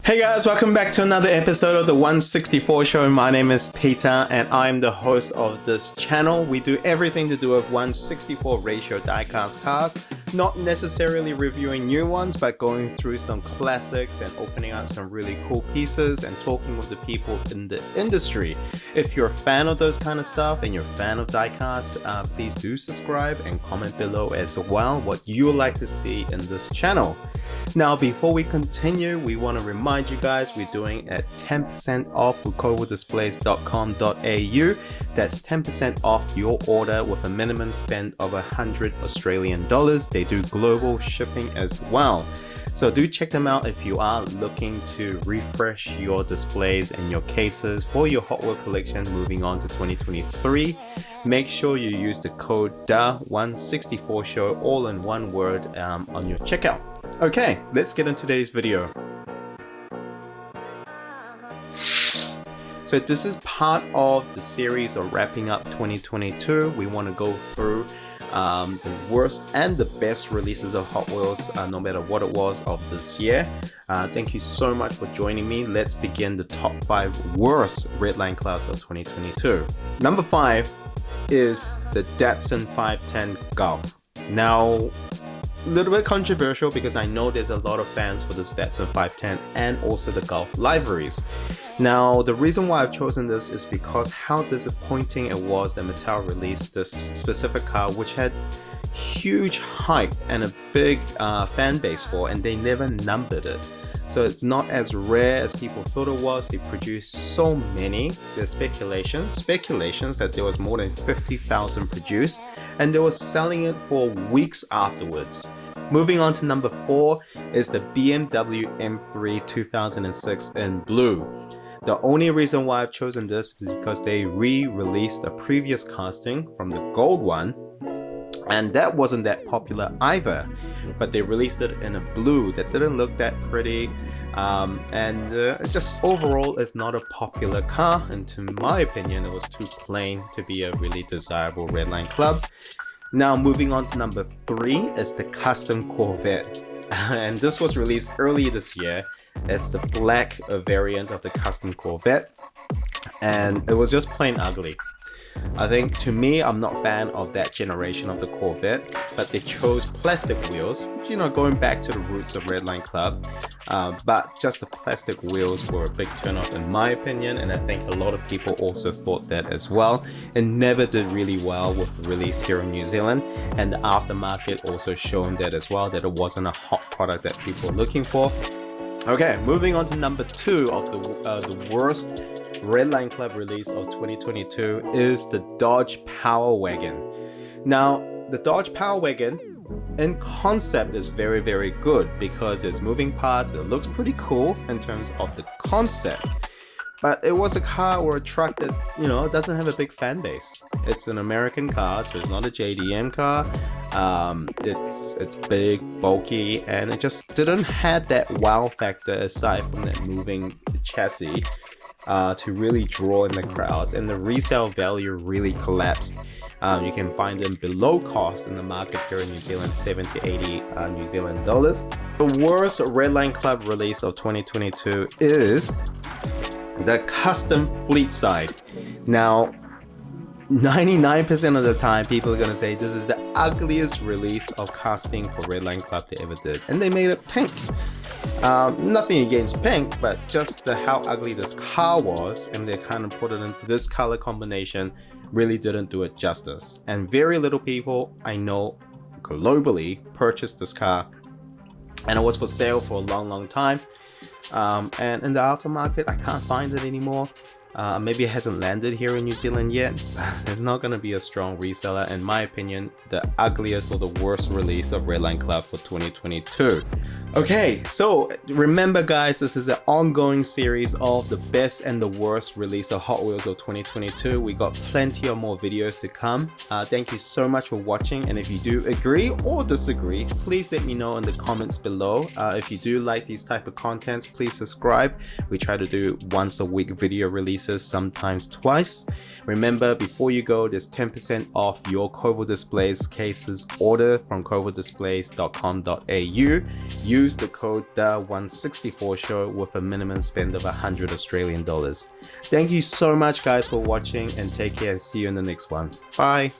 Hey guys, welcome back to another episode of the 164 show. My name is Peter and I'm the host of this channel. We do everything to do with 164 ratio diecast cars, not necessarily reviewing new ones, but going through some classics and opening up some really cool pieces and talking with the people in the industry. If you're a fan of those kind of stuff and you're a fan of diecast, please do subscribe and comment below as well what you would like to see in this channel. Now, before we continue, we want to remind you guys we're doing at 10% off with coverdisplays.com.au. That's 10% off your order with a minimum spend of 100 Australian dollars. They do global shipping as well. So do check them out if you are looking to refresh your displays and your cases for your Hot Wheel collection moving on to 2023. Make sure you use the code DA164SHOW, all in one word, on your checkout. Okay, let's get into today's video. So this is part of the series of wrapping up 2022. We want to go through the worst and the best releases of Hot Wheels, no matter what it was, of this year. Thank you so much for joining me. Let's begin the top 5 worst Redline clubs of 2022. Number 5 is the Datsun 510 Golf. Now, a little bit controversial because I know there's a lot of fans for this Datsun 510 and also the Golf liveries. Now, the reason why I've chosen this is because how disappointing it was that Mattel released this specific car, which had huge hype and a big fan base for, and they never numbered it. So it's not as rare as people thought it was. They produced so many. There's speculations that there was more than 50,000 produced, and they were selling it for weeks afterwards. Moving on to number 4 is the BMW M3 2006 in blue. The only reason why I've chosen this is because they re-released a previous casting from the gold one, and that wasn't that popular either, but they released it in a blue that didn't look that pretty, and just overall it's not a popular car, and to my opinion it was too plain to be a really desirable Redline club. Now, moving on to number 3 is the custom Corvette, and this was released early this year. It's the black variant of the custom Corvette, and it was just plain ugly. I think, to me, I'm not a fan of that generation of the Corvette, but they chose plastic wheels, which, you know, going back to the roots of Redline Club, but just the plastic wheels were a big turn-off in my opinion, and I think a lot of people also thought that as well. It never did really well with the release here in New Zealand, and the aftermarket also shown that as well, that it wasn't a hot product that people were looking for. Okay, moving on to number 2 of the worst Redline Club release of 2022 is the Dodge Power Wagon. Now, the Dodge Power Wagon in concept is very, very good because there's moving parts. It looks pretty cool in terms of the concept, but it was a car or a truck that, you know, doesn't have a big fan base. It's an American car, so it's not a JDM car. It's big, bulky, and it just didn't have that wow factor aside from that moving chassis to really draw in the crowds, and the resale value really collapsed. You can find them below cost in the market here in New Zealand, 70 to 80 New Zealand dollars. The worst Redline Club release of 2022 is the custom fleet side. Now, 99% of the time people are going to say this is the ugliest release of casting for Redline Club they ever did, and they made it pink. Nothing against pink, but just how ugly this car was, and they kind of put it into this color combination, really didn't do it justice. And very little people I know globally purchased this car, and it was for sale for a long time, and in the aftermarket I can't find it anymore. Maybe it hasn't landed here in New Zealand yet. It's not going to be a strong reseller, in my opinion. The ugliest or the worst release of Redline Club for 2022. Okay, so remember guys, this is an ongoing series of the best and the worst release of Hot Wheels of 2022. We got plenty of more videos to come. Thank you so much for watching, and if you do agree or disagree, please let me know in the comments below. If you do like these type of contents, please subscribe. We try to do once a week video release pieces, sometimes twice. Remember, before you go, there's 10% off your Corvo Displays cases order from corvodisplays.com.au. Use the code DA164show with a minimum spend of 100 Australian dollars. Thank you so much guys for watching, and take care and see you in the next one. Bye.